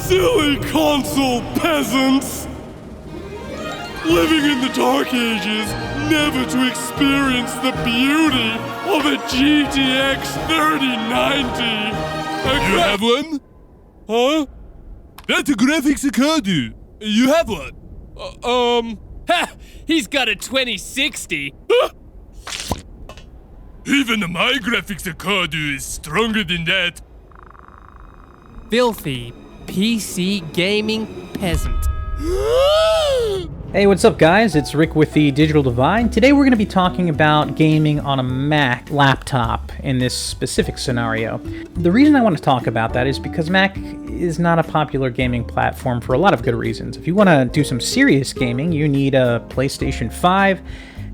Silly console peasants! Living in the Dark Ages, never to experience the beauty of a GTX 3090! You have one? Huh? That's a graphics card. You have one. Ha! He's got a 2060. Even my graphics card is stronger than that. Filthy PC gaming peasant. Hey, what's up guys? It's Rick with the Digital Divide. Today we're going to be talking about gaming on a Mac laptop in this specific scenario. The reason I want to talk about that is because Mac is not a popular gaming platform for a lot of good reasons. If you want to do some serious gaming, you need a PlayStation 5,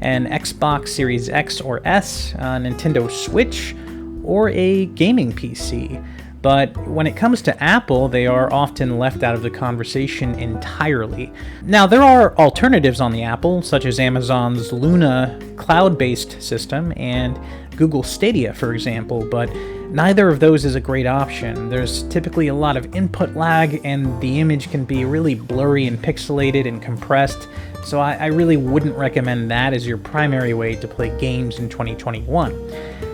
an Xbox Series X or S, a Nintendo Switch, or a gaming PC. But when it comes to Apple, they are often left out of the conversation entirely. Now, there are alternatives on the Apple, such as Amazon's Luna cloud-based system and Google Stadia, for example, but neither of those is a great option. There's typically a lot of input lag, and the image can be really blurry and pixelated and compressed, so I really wouldn't recommend that as your primary way to play games in 2021.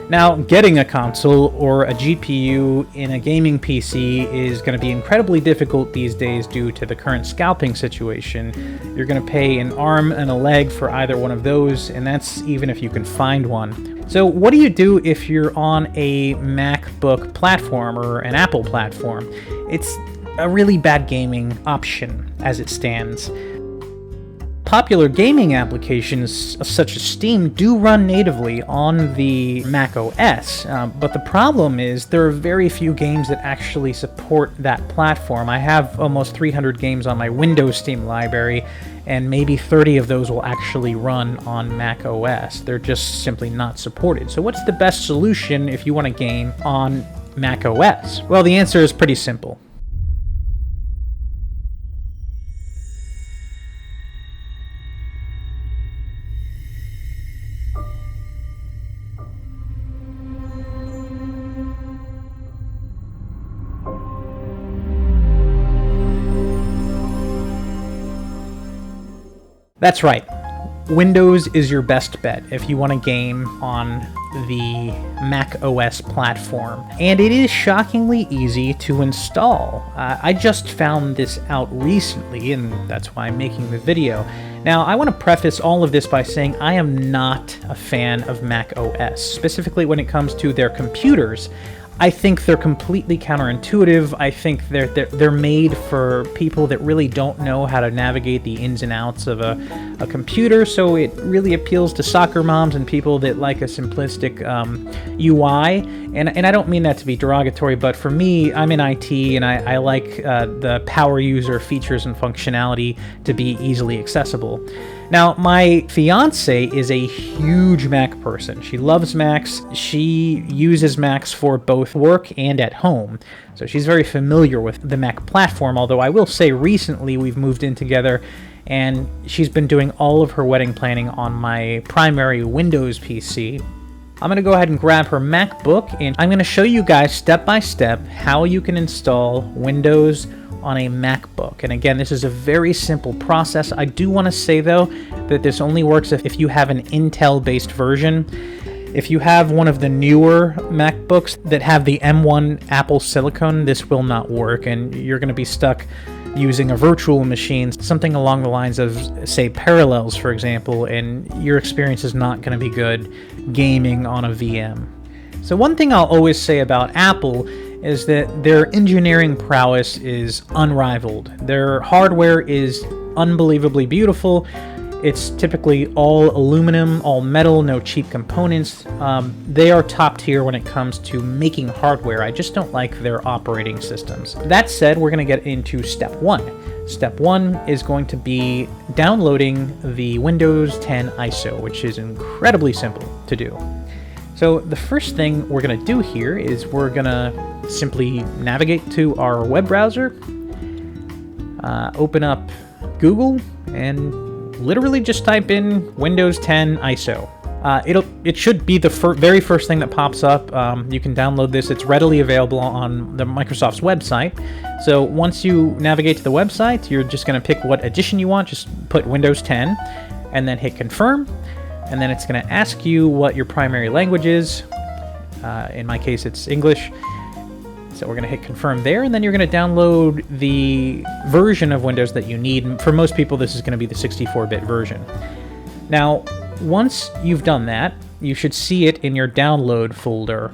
Now, getting a console or a GPU in a gaming PC is going to be incredibly difficult these days due to the current scalping situation. You're going to pay an arm and a leg for either one of those, and that's even if you can find one. So what do you do if you're on a MacBook platform or an Apple platform? It's a really bad gaming option as it stands. Popular gaming applications such as Steam do run natively on the Mac OS, but the problem is there are very few games that actually support that platform. I have almost 300 games on my Windows Steam library, and maybe 30 of those will actually run on Mac OS. They're just simply not supported. So what's the best solution if you want to game on Mac OS? Well, the answer is pretty simple. That's right. Windows is your best bet if you want to game on the Mac OS platform. And it is shockingly easy to install. I just found this out recently, and that's why I'm making the video. Now, I want to preface all of this by saying I am not a fan of Mac OS, specifically when it comes to their computers. I think they're completely counterintuitive. I think they're made for people that really don't know how to navigate the ins and outs of a computer, so it really appeals to soccer moms and people that like a simplistic UI. And I don't mean that to be derogatory, but for me, I'm in IT, and I like the power user features and functionality to be easily accessible. Now, my fiance is a huge Mac person. She loves Macs. She uses Macs for both work and at home. So she's very familiar with the Mac platform, although I will say recently we've moved in together and she's been doing all of her wedding planning on my primary Windows PC. I'm going to go ahead and grab her MacBook, and I'm going to show you guys step by step how you can install Windows on a MacBook. And again, this is a very simple process. I do want to say though that this only works if you have an Intel-based version. If you have one of the newer MacBooks that have the M1 Apple Silicon, this will not work, and you're going to be stuck using a virtual machine, something along the lines of, say, Parallels, for example, and your experience is not going to be good gaming on a VM. So one thing I'll always say about Apple is that their engineering prowess is unrivaled. Their hardware is unbelievably beautiful. It's typically all aluminum, all metal, no cheap components. They are top tier when it comes to making hardware. I just don't like their operating systems. That said, we're going to get into step one. Step one is going to be downloading the Windows 10 ISO, which is incredibly simple to do. So the first thing we're going to do here is we're going to simply navigate to our web browser, open up Google, and literally just type in Windows 10 ISO. It should be the very first thing that pops up. You can download this. It's readily available on the Microsoft's website. So once you navigate to the website, you're just going to pick what edition you want. Just put Windows 10 and then hit confirm. And then it's going to ask you what your primary language is. In my case, it's English. So we're going to hit confirm there, and then you're going to download the version of Windows that you need. For most people, this is going to be the 64-bit version. Now, once you've done that, you should see it in your download folder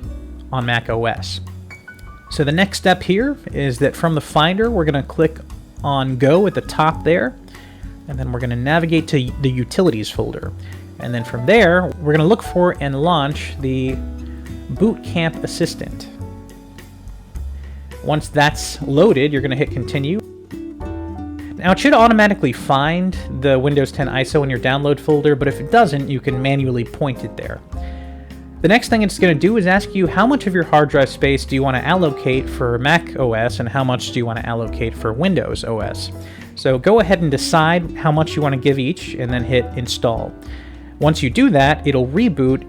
on Mac OS. So the next step here is that from the Finder, we're going to click on Go at the top there, and then we're going to navigate to the Utilities folder. And then from there, we're going to look for and launch the Boot Camp Assistant. Once that's loaded, you're going to hit Continue. Now, it should automatically find the Windows 10 ISO in your download folder, but if it doesn't, you can manually point it there. The next thing it's going to do is ask you how much of your hard drive space do you want to allocate for Mac OS and how much do you want to allocate for Windows OS. So go ahead and decide how much you want to give each and then hit Install. Once you do that, it'll reboot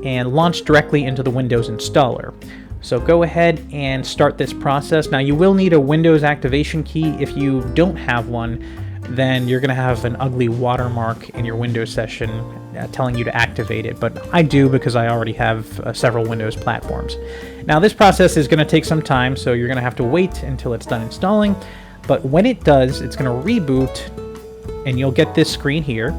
and launch directly into the Windows installer. So go ahead and start this process. Now, you will need a Windows activation key. If you don't have one, then you're going to have an ugly watermark in your Windows session telling you to activate it. But I do because I already have several Windows platforms. Now, this process is going to take some time, so you're going to have to wait until it's done installing. But when it does, it's going to reboot, and you'll get this screen here.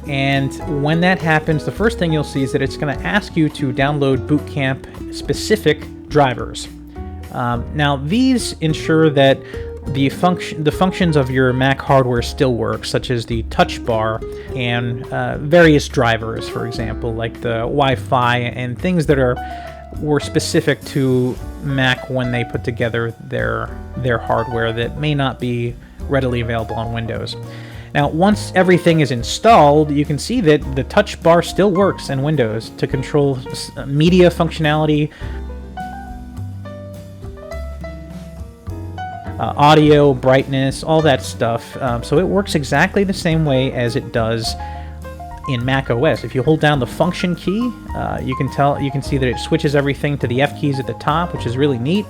And when that happens, the first thing you'll see is that it's going to ask you to download Boot Camp specific drivers. Now, these ensure that the functions of your Mac hardware still work, such as the touch bar and various drivers, for example, like the Wi-Fi and things that were specific to Mac when they put together their hardware that may not be readily available on Windows. Now, once everything is installed, you can see that the touch bar still works in Windows to control media functionality, audio, brightness, all that stuff. So it works exactly the same way as it does in Mac OS. If you hold down the function key, you can see that it switches everything to the F keys at the top, which is really neat.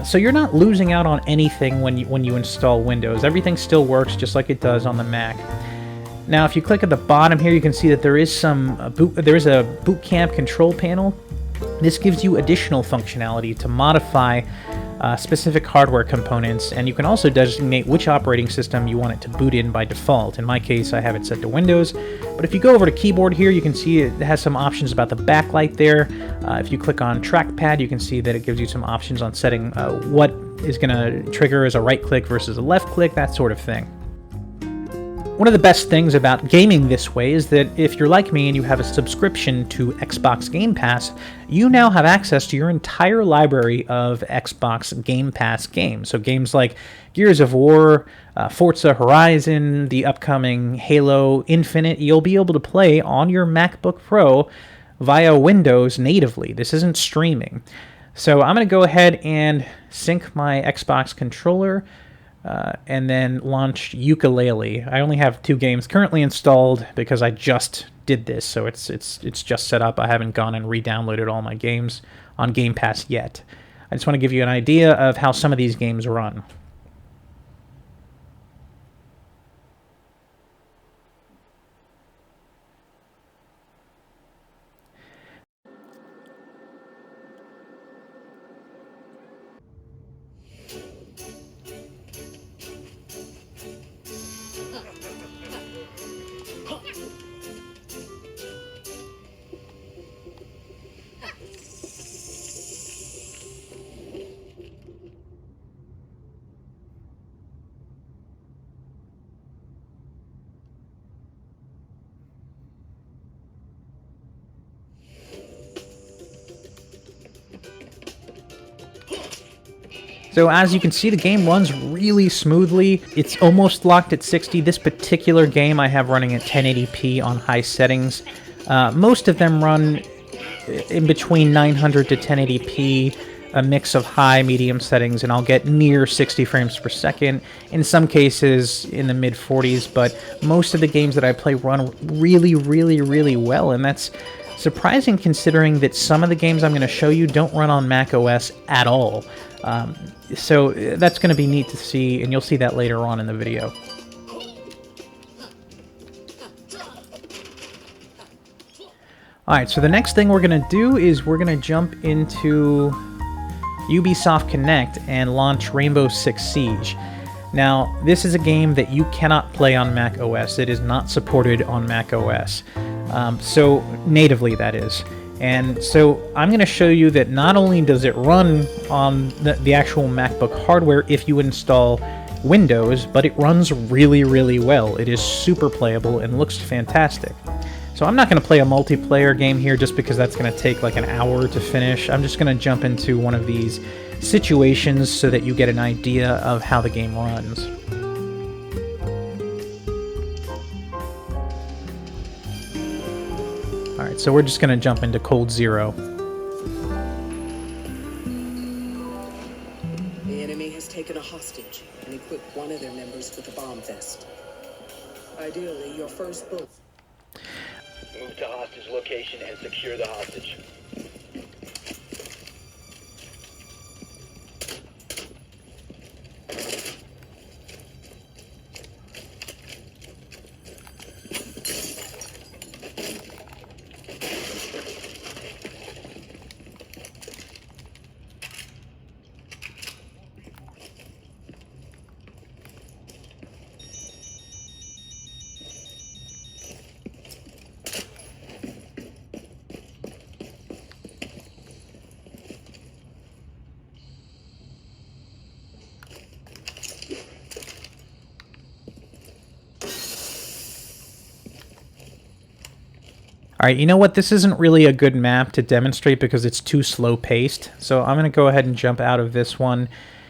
So you're not losing out on anything when you install Windows. Everything still works just like it does on the Mac. Now, if you click at the bottom here, you can see that there is a Boot Camp control panel. This gives you additional functionality to modify specific hardware components, and you can also designate which operating system you want it to boot in by default. In my case, I have it set to Windows, but if you go over to keyboard here, you can see it has some options about the backlight there. If you click on trackpad, you can see that it gives you some options on setting what is going to trigger as a right click versus a left click, that sort of thing. One of the best things about gaming this way is that if you're like me and you have a subscription to Xbox Game Pass, you now have access to your entire library of Xbox Game Pass games. So games like Gears of War, Forza Horizon, the upcoming Halo Infinite, you'll be able to play on your MacBook Pro via Windows natively. This isn't streaming. So I'm going to go ahead and sync my Xbox controller and then launch Yooka-Laylee. I only have 2 games currently installed because I just did this, so it's just set up. I haven't gone and re-downloaded all my games on Game Pass yet. I just want to give you an idea of how some of these games run. So as you can see, the game runs really smoothly. It's almost locked at 60. This particular game I have running at 1080p on high settings. Most of them run in between 900 to 1080p, a mix of high, medium settings, and I'll get near 60 frames per second. In some cases, in the mid 40s, but most of the games that I play run really, really, really well, and that's surprising considering that some of the games I'm going to show you don't run on Mac OS at all. So that's going to be neat to see, and you'll see that later on in the video. Alright, so the next thing we're going to do is we're going to jump into Ubisoft Connect and launch Rainbow Six Siege. Now, this is a game that you cannot play on Mac OS. It is not supported on Mac OS. So, natively, that is. And so, I'm going to show you that not only does it run on the actual MacBook hardware if you install Windows, but it runs really, really well. It is super playable and looks fantastic. So I'm not going to play a multiplayer game here just because that's going to take like an hour to finish. I'm just going to jump into one of these situations so that you get an idea of how the game runs. Alright, so we're just going to jump into Cold Zero. The enemy has taken a hostage and equipped one of their members with a bomb vest. Ideally, your first bullet. Move to hostage location and secure the hostage. Alright, you know what? This isn't really a good map to demonstrate because it's too slow-paced. So I'm going to go ahead and jump out of this one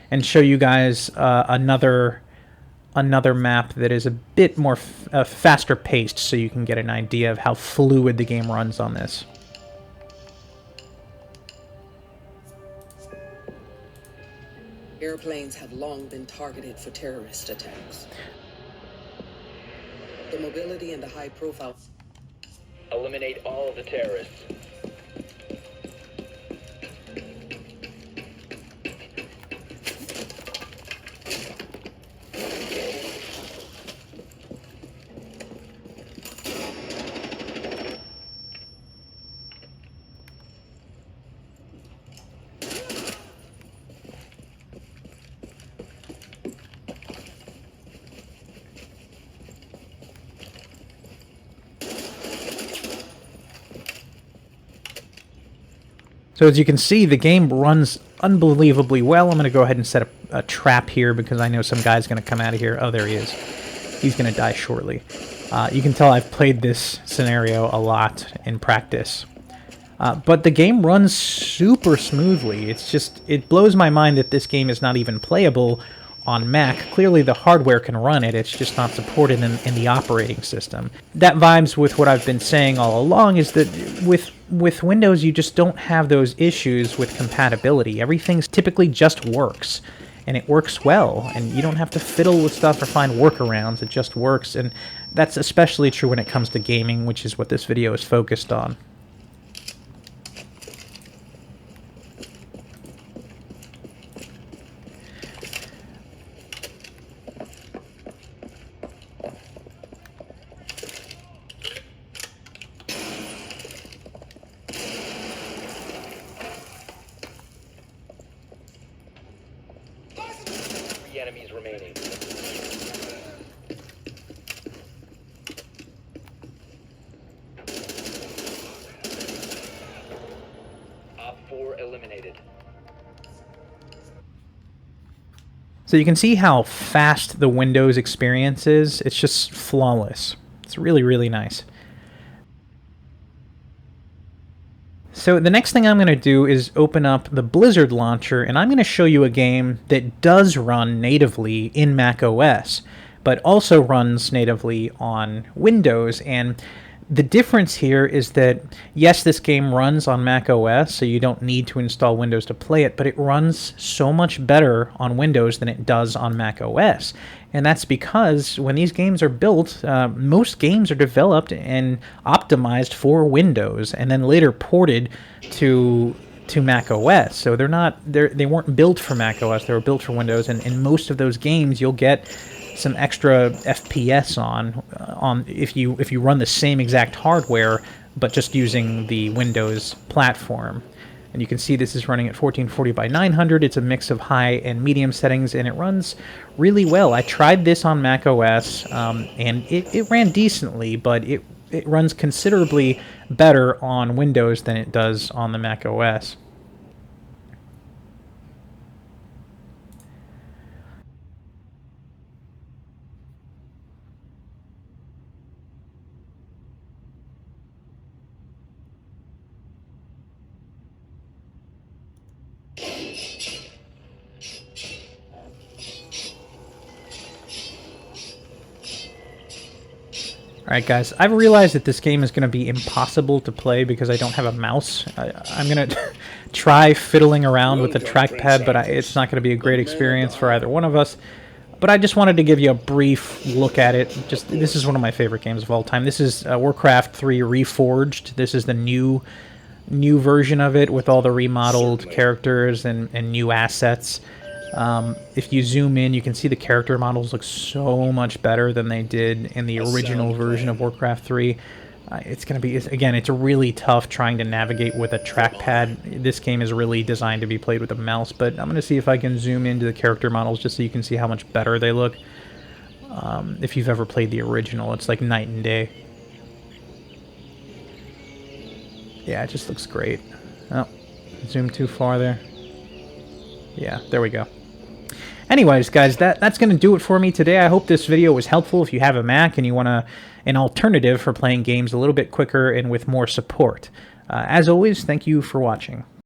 and show you guys another map that is a bit more faster-paced so you can get an idea of how fluid the game runs on this. Airplanes have long been targeted for terrorist attacks. The mobility and the high profile. Eliminate all of the terrorists. So as you can see, the game runs unbelievably well. I'm going to go ahead and set a trap here because I know some guy's going to come out of here. Oh, there he is. He's going to die shortly. You can tell I've played this scenario a lot in practice. But the game runs super smoothly. It blows my mind that this game is not even playable on Mac. Clearly the hardware can run it, it's just not supported in the operating system. That vibes with what I've been saying all along, is that with Windows you just don't have those issues with compatibility. Everything typically just works, and it works well, and you don't have to fiddle with stuff or find workarounds. It just works, and that's especially true when it comes to gaming, which is what this video is focused on. Enemies remaining. Op 4 eliminated. So you can see how fast the Windows experience is. It's just flawless. It's really, really nice. So the next thing I'm going to do is open up the Blizzard launcher, and I'm going to show you a game that does run natively in Mac OS, but also runs natively on Windows. And The difference here is that, yes, this game runs on Mac OS, so you don't need to install Windows to play it, but it runs so much better on Windows than it does on Mac OS. And that's because when these games are built, most games are developed and optimized for Windows and then later ported to Mac OS. So they weren't built for Mac OS, they were built for Windows, and in most of those games you'll get some extra FPS on if you run the same exact hardware but just using the Windows platform. And you can see this is running at 1440 by 900. It's a mix of high and medium settings, and it runs really well. I tried this on Mac OS, and it ran decently, but it runs considerably better on Windows than it does on the Mac OS. Alright guys, I've realized that this game is going to be impossible to play because I don't have a mouse. I'm going to try fiddling around with the trackpad, but it's not going to be a great experience for either one of us. But I just wanted to give you a brief look at it. This is one of my favorite games of all time. This is Warcraft 3 Reforged. This is the new version of it with all the remodeled characters and new assets. If you zoom in, you can see the character models look so much better than they did in the original version of Warcraft 3. It's going to be, again, it's really tough trying to navigate with a trackpad. This game is really designed to be played with a mouse, but I'm going to see if I can zoom into the character models just so you can see how much better they look. If you've ever played the original, it's like night and day. Yeah, it just looks great. Oh, zoom too far there. Yeah, there we go. Anyways, guys, that's going to do it for me today. I hope this video was helpful if you have a Mac and you want an alternative for playing games a little bit quicker and with more support. As always, thank you for watching.